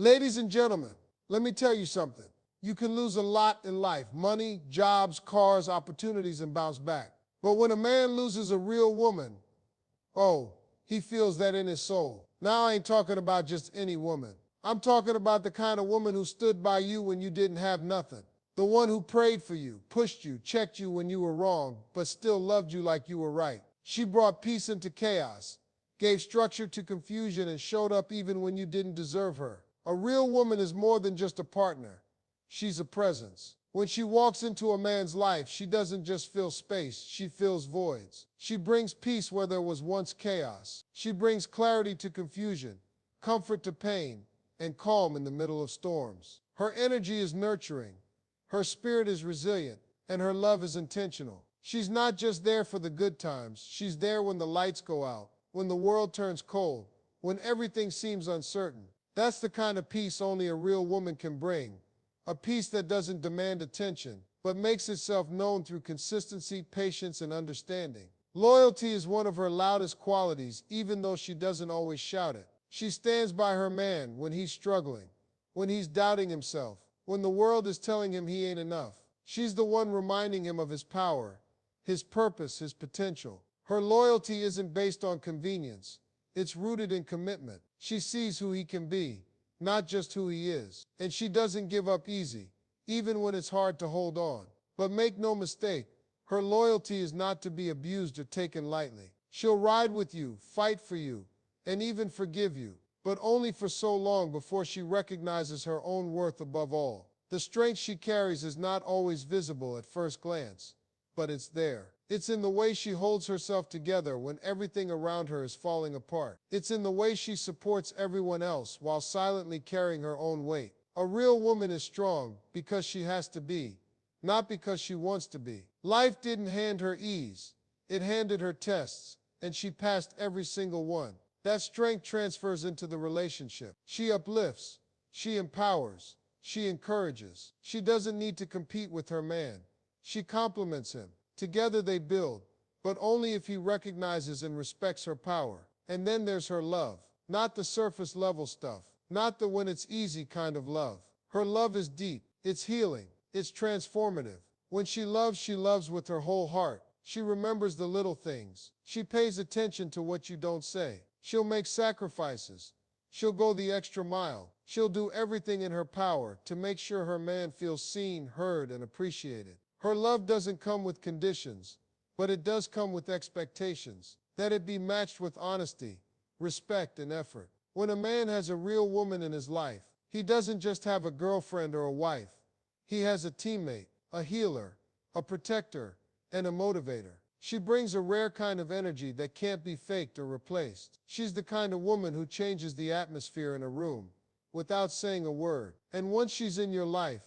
Ladies and gentlemen, let me tell you something. You can lose a lot in life, money, jobs, cars, opportunities, and bounce back. But when a man loses a real woman, oh, he feels that in his soul. Now I ain't talking about just any woman. I'm talking about the kind of woman who stood by you when you didn't have nothing. The one who prayed for you, pushed you, checked you when you were wrong, but still loved you like you were right. She brought peace into chaos, gave structure to confusion, and showed up even when you didn't deserve her. A real woman is more than just a partner. She's a presence. When she walks into a man's life, she doesn't just fill space, she fills voids. She brings peace where there was once chaos. She brings clarity to confusion, comfort to pain, and calm in the middle of storms. Her energy is nurturing, her spirit is resilient, and her love is intentional. She's not just there for the good times, she's there when the lights go out, when the world turns cold, when everything seems uncertain. That's the kind of peace only a real woman can bring. A peace that doesn't demand attention, but makes itself known through consistency, patience, and understanding. Loyalty is one of her loudest qualities, even though she doesn't always shout it. She stands by her man when he's struggling, when he's doubting himself, when the world is telling him he ain't enough. She's the one reminding him of his power, his purpose, his potential. Her loyalty isn't based on convenience. It's rooted in commitment. She sees who he can be, not just who he is. And she doesn't give up easy, even when it's hard to hold on. But make no mistake, her loyalty is not to be abused or taken lightly. She'll ride with you, fight for you, and even forgive you, but only for so long before she recognizes her own worth above all. The strength she carries is not always visible at first glance, but it's there. It's in the way she holds herself together when everything around her is falling apart. It's in the way she supports everyone else while silently carrying her own weight. A real woman is strong because she has to be, not because she wants to be. Life didn't hand her ease. It handed her tests, and she passed every single one. That strength transfers into the relationship. She uplifts, she empowers, she encourages. She doesn't need to compete with her man. She complements him. Together they build, but only if he recognizes and respects her power. And then there's her love, not the surface level stuff, not the when it's easy kind of love. Her love is deep, it's healing, it's transformative. When she loves with her whole heart. She remembers the little things. She pays attention to what you don't say. She'll make sacrifices. She'll go the extra mile. She'll do everything in her power to make sure her man feels seen, heard, and appreciated. Her love doesn't come with conditions, but it does come with expectations, that it be matched with honesty, respect, and effort. When a man has a real woman in his life, he doesn't just have a girlfriend or a wife. He has a teammate, a healer, a protector, and a motivator. She brings a rare kind of energy that can't be faked or replaced. She's the kind of woman who changes the atmosphere in a room without saying a word. And once she's in your life,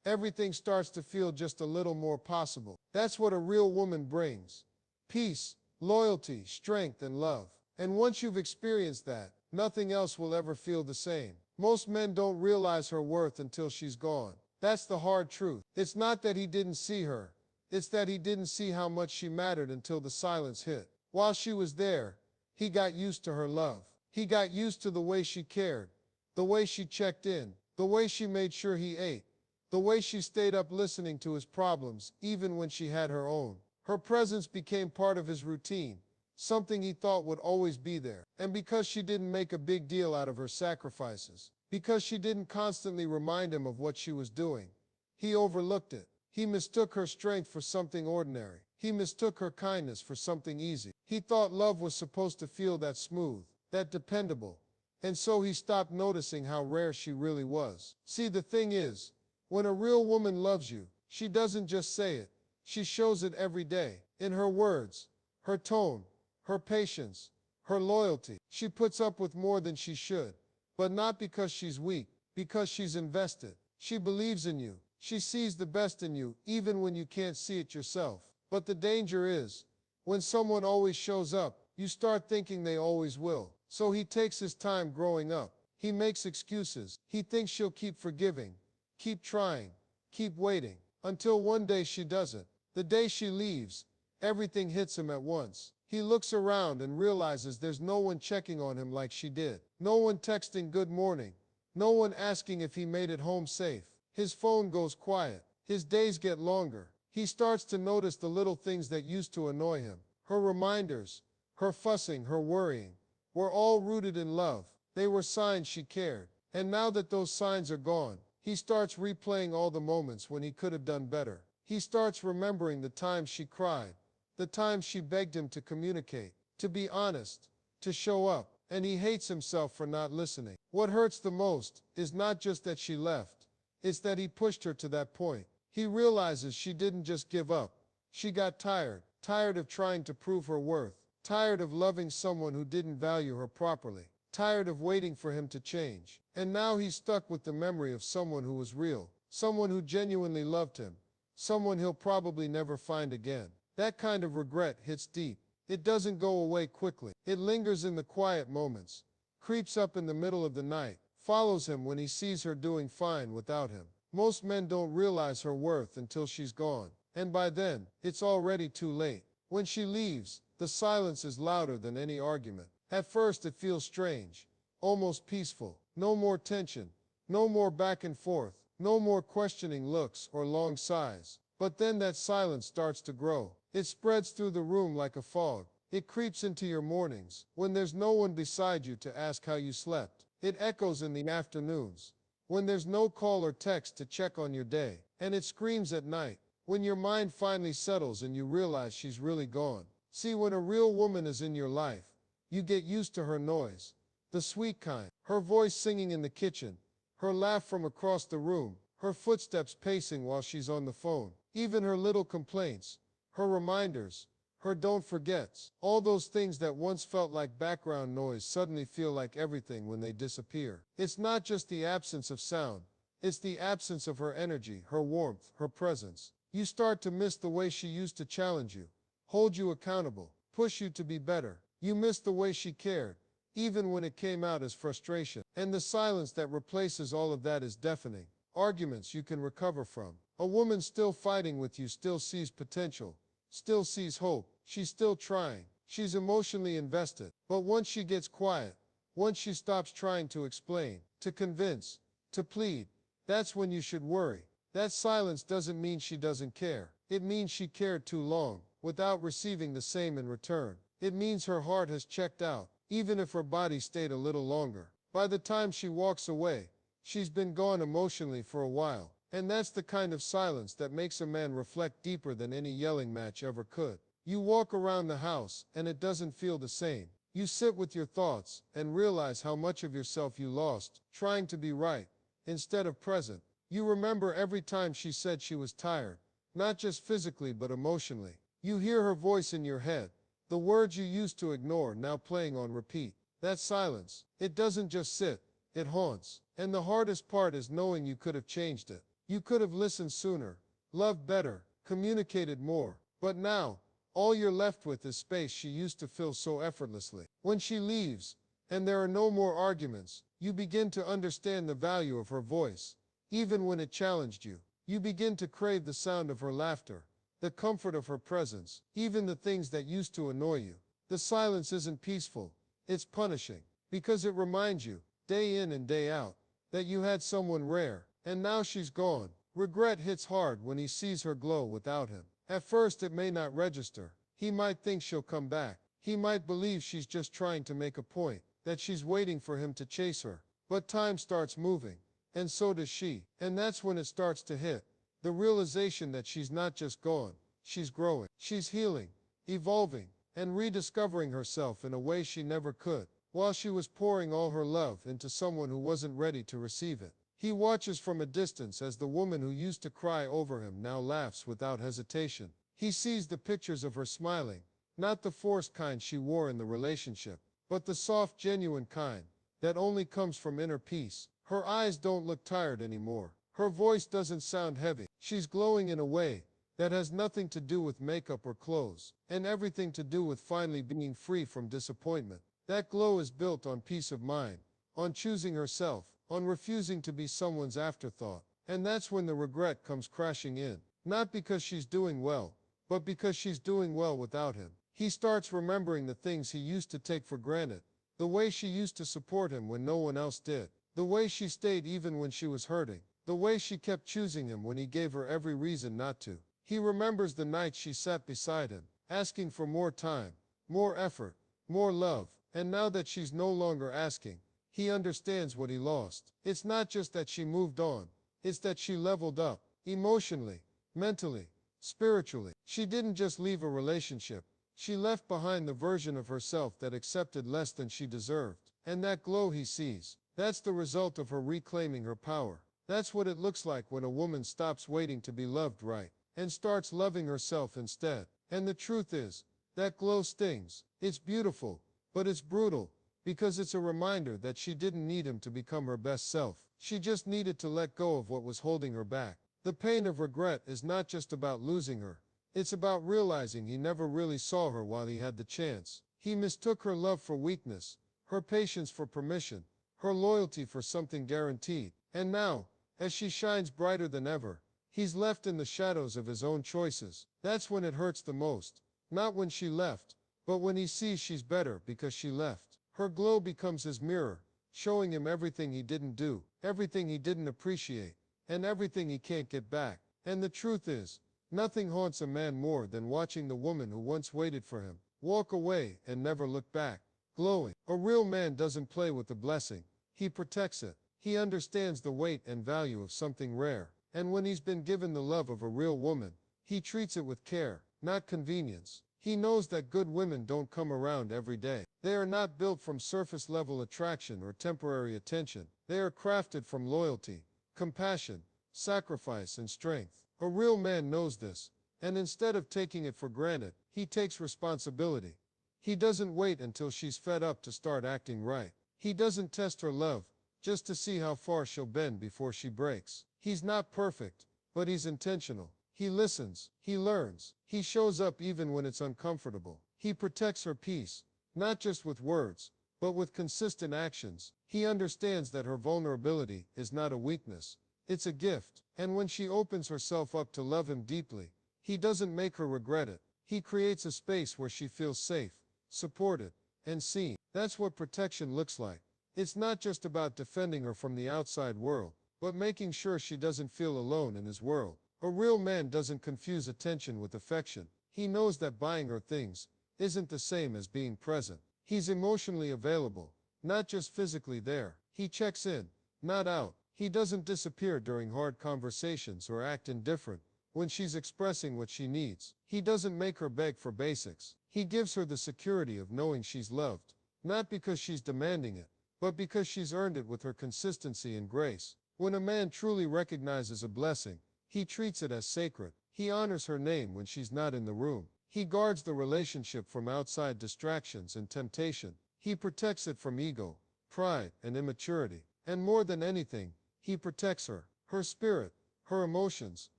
everything starts to feel just a little more possible. That's what a real woman brings. Peace, loyalty, strength, and love. And once you've experienced that, nothing else will ever feel the same. Most men don't realize her worth until she's gone. That's the hard truth. It's not that he didn't see her. It's that he didn't see how much she mattered until the silence hit. While she was there, he got used to her love. He got used to the way she cared, the way she checked in, the way she made sure he ate, the way she stayed up listening to his problems, even when she had her own. Her presence became part of his routine, something he thought would always be there. And because she didn't make a big deal out of her sacrifices, because she didn't constantly remind him of what she was doing, he overlooked it. He mistook her strength for something ordinary. He mistook her kindness for something easy. He thought love was supposed to feel that smooth, that dependable. And so he stopped noticing how rare she really was. See, the thing is, when a real woman loves you, she doesn't just say it. She shows it every day. In her words, her tone, her patience, her loyalty. She puts up with more than she should. But not because she's weak, because she's invested. She believes in you. She sees the best in you, even when you can't see it yourself. But the danger is, when someone always shows up, you start thinking they always will. So he takes his time growing up. He makes excuses. He thinks she'll keep forgiving, keep trying, keep waiting, until one day she doesn't. The day she leaves, everything hits him at once. He looks around and realizes there's no one checking on him like she did. No one texting good morning. No one asking if he made it home safe. His phone goes quiet. His days get longer. He starts to notice the little things that used to annoy him. Her reminders, her fussing, her worrying, were all rooted in love. They were signs she cared. And now that those signs are gone, he starts replaying all the moments when he could have done better. He starts remembering the times she cried, the times she begged him to communicate, to be honest, to show up, and he hates himself for not listening. What hurts the most is not just that she left, it's that he pushed her to that point. He realizes she didn't just give up. She got tired, tired of trying to prove her worth, tired of loving someone who didn't value her properly, tired of waiting for him to change. And now he's stuck with the memory of someone who was real, someone who genuinely loved him, someone he'll probably never find again. That kind of regret hits deep. It doesn't go away quickly. It lingers in the quiet moments, creeps up in the middle of the night, follows him when he sees her doing fine without him. Most men don't realize her worth until she's gone, and by then, it's already too late. When she leaves, the silence is louder than any argument. At first it feels strange, almost peaceful. No more tension, no more back and forth, no more questioning looks or long sighs. But then that silence starts to grow. It spreads through the room like a fog. It creeps into your mornings, when there's no one beside you to ask how you slept. It echoes in the afternoons, when there's no call or text to check on your day. And it screams at night, when your mind finally settles and you realize she's really gone. See, when a real woman is in your life, you get used to her noise, the sweet kind, her voice singing in the kitchen, her laugh from across the room, her footsteps pacing while she's on the phone, even her little complaints, her reminders, her don't forgets. All those things that once felt like background noise suddenly feel like everything when they disappear. It's not just the absence of sound, it's the absence of her energy, her warmth, her presence. You start to miss the way she used to challenge you, hold you accountable, push you to be better. You miss the way she cared, even when it came out as frustration. And the silence that replaces all of that is deafening. Arguments you can recover from. A woman still fighting with you still sees potential, still sees hope. She's still trying. She's emotionally invested. But once she gets quiet, once she stops trying to explain, to convince, to plead, that's when you should worry. That silence doesn't mean she doesn't care. It means she cared too long, without receiving the same in return. It means her heart has checked out, even if her body stayed a little longer. By the time she walks away, she's been gone emotionally for a while. And that's the kind of silence that makes a man reflect deeper than any yelling match ever could. You walk around the house, and it doesn't feel the same. You sit with your thoughts, and realize how much of yourself you lost, trying to be right, instead of present. You remember every time she said she was tired, not just physically but emotionally. You hear her voice in your head, the words you used to ignore now playing on repeat. That silence, it doesn't just sit, it haunts. And the hardest part is knowing you could have changed it. You could have listened sooner, loved better, communicated more. But now, all you're left with is space she used to fill so effortlessly. When she leaves, and there are no more arguments, you begin to understand the value of her voice. Even when it challenged you, you begin to crave the sound of her laughter, the comfort of her presence, even the things that used to annoy you. The silence isn't peaceful, it's punishing, because it reminds you, day in and day out, that you had someone rare, and now she's gone. Regret hits hard when he sees her glow without him. At first it may not register. He might think she'll come back. He might believe she's just trying to make a point, that she's waiting for him to chase her. But time starts moving, and so does she. And that's when it starts to hit. The realization that she's not just gone, she's growing. She's healing, evolving, and rediscovering herself in a way she never could, while she was pouring all her love into someone who wasn't ready to receive it. He watches from a distance as the woman who used to cry over him now laughs without hesitation. He sees the pictures of her smiling, not the forced kind she wore in the relationship, but the soft, genuine kind that only comes from inner peace. Her eyes don't look tired anymore. Her voice doesn't sound heavy. She's glowing in a way that has nothing to do with makeup or clothes, and everything to do with finally being free from disappointment. That glow is built on peace of mind, on choosing herself, on refusing to be someone's afterthought. And that's when the regret comes crashing in. Not because she's doing well, but because she's doing well without him. He starts remembering the things he used to take for granted, the way she used to support him when no one else did, The way she stayed even when she was hurting. The way she kept choosing him when he gave her every reason not to. He remembers the night she sat beside him, asking for more time, more effort, more love. And now that she's no longer asking, he understands what he lost. It's not just that she moved on. It's that she leveled up, emotionally, mentally, spiritually. She didn't just leave a relationship. She left behind the version of herself that accepted less than she deserved. And that glow he sees, that's the result of her reclaiming her power. That's what it looks like when a woman stops waiting to be loved right and starts loving herself instead. And the truth is, that glow stings. It's beautiful, but it's brutal, because it's a reminder that she didn't need him to become her best self. She just needed to let go of what was holding her back. The pain of regret is not just about losing her. It's about realizing he never really saw her while he had the chance. He mistook her love for weakness, her patience for permission, her loyalty for something guaranteed. And now, as she shines brighter than ever, he's left in the shadows of his own choices. That's when it hurts the most. Not when she left, but when he sees she's better because she left. Her glow becomes his mirror, showing him everything he didn't do, everything he didn't appreciate, and everything he can't get back. And the truth is, nothing haunts a man more than watching the woman who once waited for him walk away and never look back, glowing. A real man doesn't play with the blessing. He protects it. He understands the weight and value of something rare. And when he's been given the love of a real woman, he treats it with care, not convenience. He knows that good women don't come around every day. They are not built from surface-level attraction or temporary attention. They are crafted from loyalty, compassion, sacrifice, and strength. A real man knows this, and instead of taking it for granted, he takes responsibility. He doesn't wait until she's fed up to start acting right. He doesn't test her love just to see how far she'll bend before she breaks. He's not perfect, but he's intentional. He listens, he learns, he shows up even when it's uncomfortable. He protects her peace, not just with words, but with consistent actions. He understands that her vulnerability is not a weakness, it's a gift. And when she opens herself up to love him deeply, he doesn't make her regret it. He creates a space where she feels safe, supported, and seen. That's what protection looks like. It's not just about defending her from the outside world, but making sure she doesn't feel alone in his world. A real man doesn't confuse attention with affection. He knows that buying her things isn't the same as being present. He's emotionally available, not just physically there. He checks in, not out. He doesn't disappear during hard conversations or act indifferent when she's expressing what she needs. He doesn't make her beg for basics. He gives her the security of knowing she's loved, not because she's demanding it, but because she's earned it with her consistency and grace. When a man truly recognizes a blessing, he treats it as sacred. He honors her name when she's not in the room. He guards the relationship from outside distractions and temptation. He protects it from ego, pride, and immaturity. And more than anything, he protects her, her spirit, her emotions,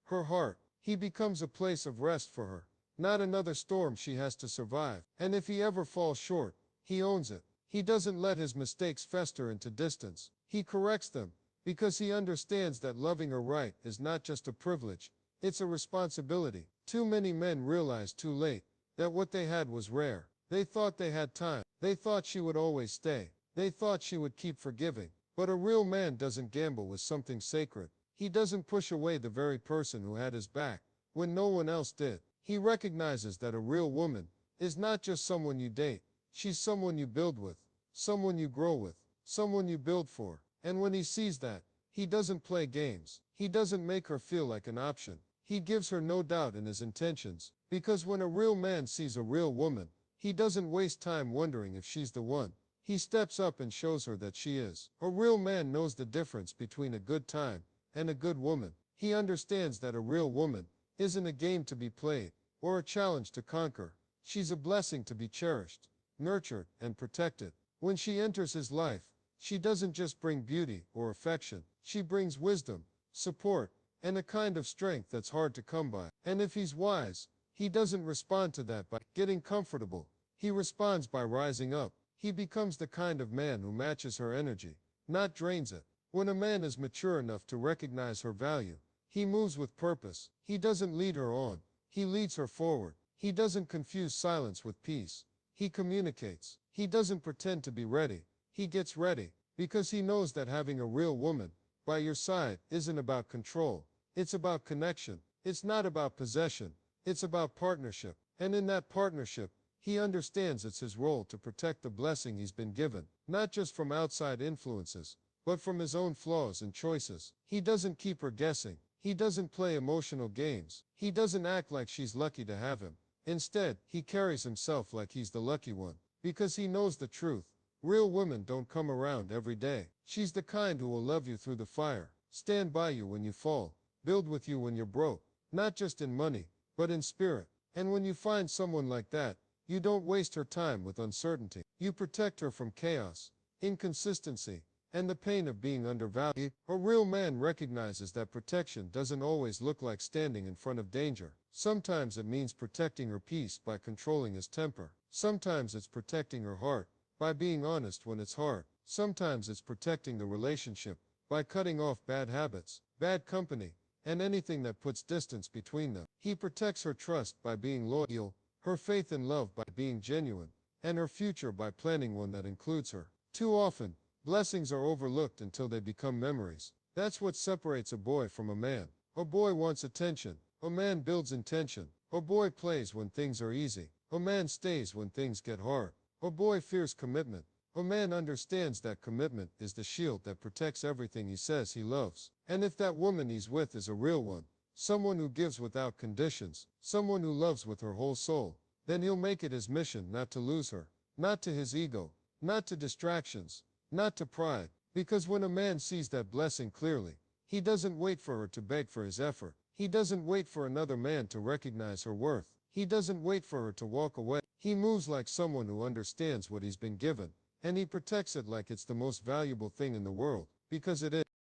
her heart. He becomes a place of rest for her, not another storm she has to survive. And if he ever falls short, he owns it. He doesn't let his mistakes fester into distance. He corrects them, because he understands that loving her right is not just a privilege, it's a responsibility. Too many men realize too late that what they had was rare. They thought they had time. They thought she would always stay. They thought she would keep forgiving. But a real man doesn't gamble with something sacred. He doesn't push away the very person who had his back when no one else did. He recognizes that a real woman is not just someone you date. She's someone you build with, someone you grow with, someone you build for. And when he sees that, he doesn't play games. He doesn't make her feel like an option. He gives her no doubt in his intentions. Because when a real man sees a real woman, he doesn't waste time wondering if she's the one. He steps up and shows her that she is. A real man knows the difference between a good time and a good woman. He understands that a real woman isn't a game to be played or a challenge to conquer. She's a blessing to be cherished, nurtured, and protected. When she enters his life, she doesn't just bring beauty or affection. She brings wisdom, support, and a kind of strength that's hard to come by. And if he's wise, he doesn't respond to that by getting comfortable. He responds by rising up. He becomes the kind of man who matches her energy, not drains it. When a man is mature enough to recognize her value, he moves with purpose. He doesn't lead her on. He leads her forward. He doesn't confuse silence with peace. He communicates. He doesn't pretend to be ready. He gets ready, Because he knows that having a real woman by your side isn't about control. It's about connection. It's not about possession. It's about partnership. And in that partnership, he understands it's his role to protect the blessing he's been given, not just from outside influences, but from his own flaws and choices. He doesn't keep her guessing. He doesn't play emotional games. He doesn't act like she's lucky to have him. Instead, he carries himself like he's the lucky one, because he knows the truth. Real women don't come around every day. She's the kind who will love you through the fire, stand by you when you fall, build with you when you're broke, not just in money, but in spirit. And when you find someone like that, you don't waste her time with uncertainty. You protect her from chaos, inconsistency, and the pain of being undervalued. A real man recognizes that protection doesn't always look like standing in front of danger. Sometimes it means protecting her peace by controlling his temper. Sometimes it's protecting her heart by being honest when it's hard. Sometimes it's protecting the relationship by cutting off bad habits, bad company, and anything that puts distance between them. He protects her trust by being loyal, her faith and love by being genuine, and her future by planning one that includes her. Too often, blessings are overlooked until they become memories. That's what separates a boy from a man. A boy wants attention. A man builds intention. A boy plays when things are easy. A man stays when things get hard. A boy fears commitment. A man understands that commitment is the shield that protects everything he says he loves. And if that woman he's with is a real one, someone who gives without conditions, someone who loves with her whole soul, then he'll make it his mission not to lose her, not to his ego, not to distractions, not to pride. Because when a man sees that blessing clearly, he doesn't wait for her to beg for his effort. He doesn't wait for another man to recognize her worth. He doesn't wait for her to walk away. He moves like someone who understands what he's been given, and he protects it like it's the most valuable thing in the world, because it is.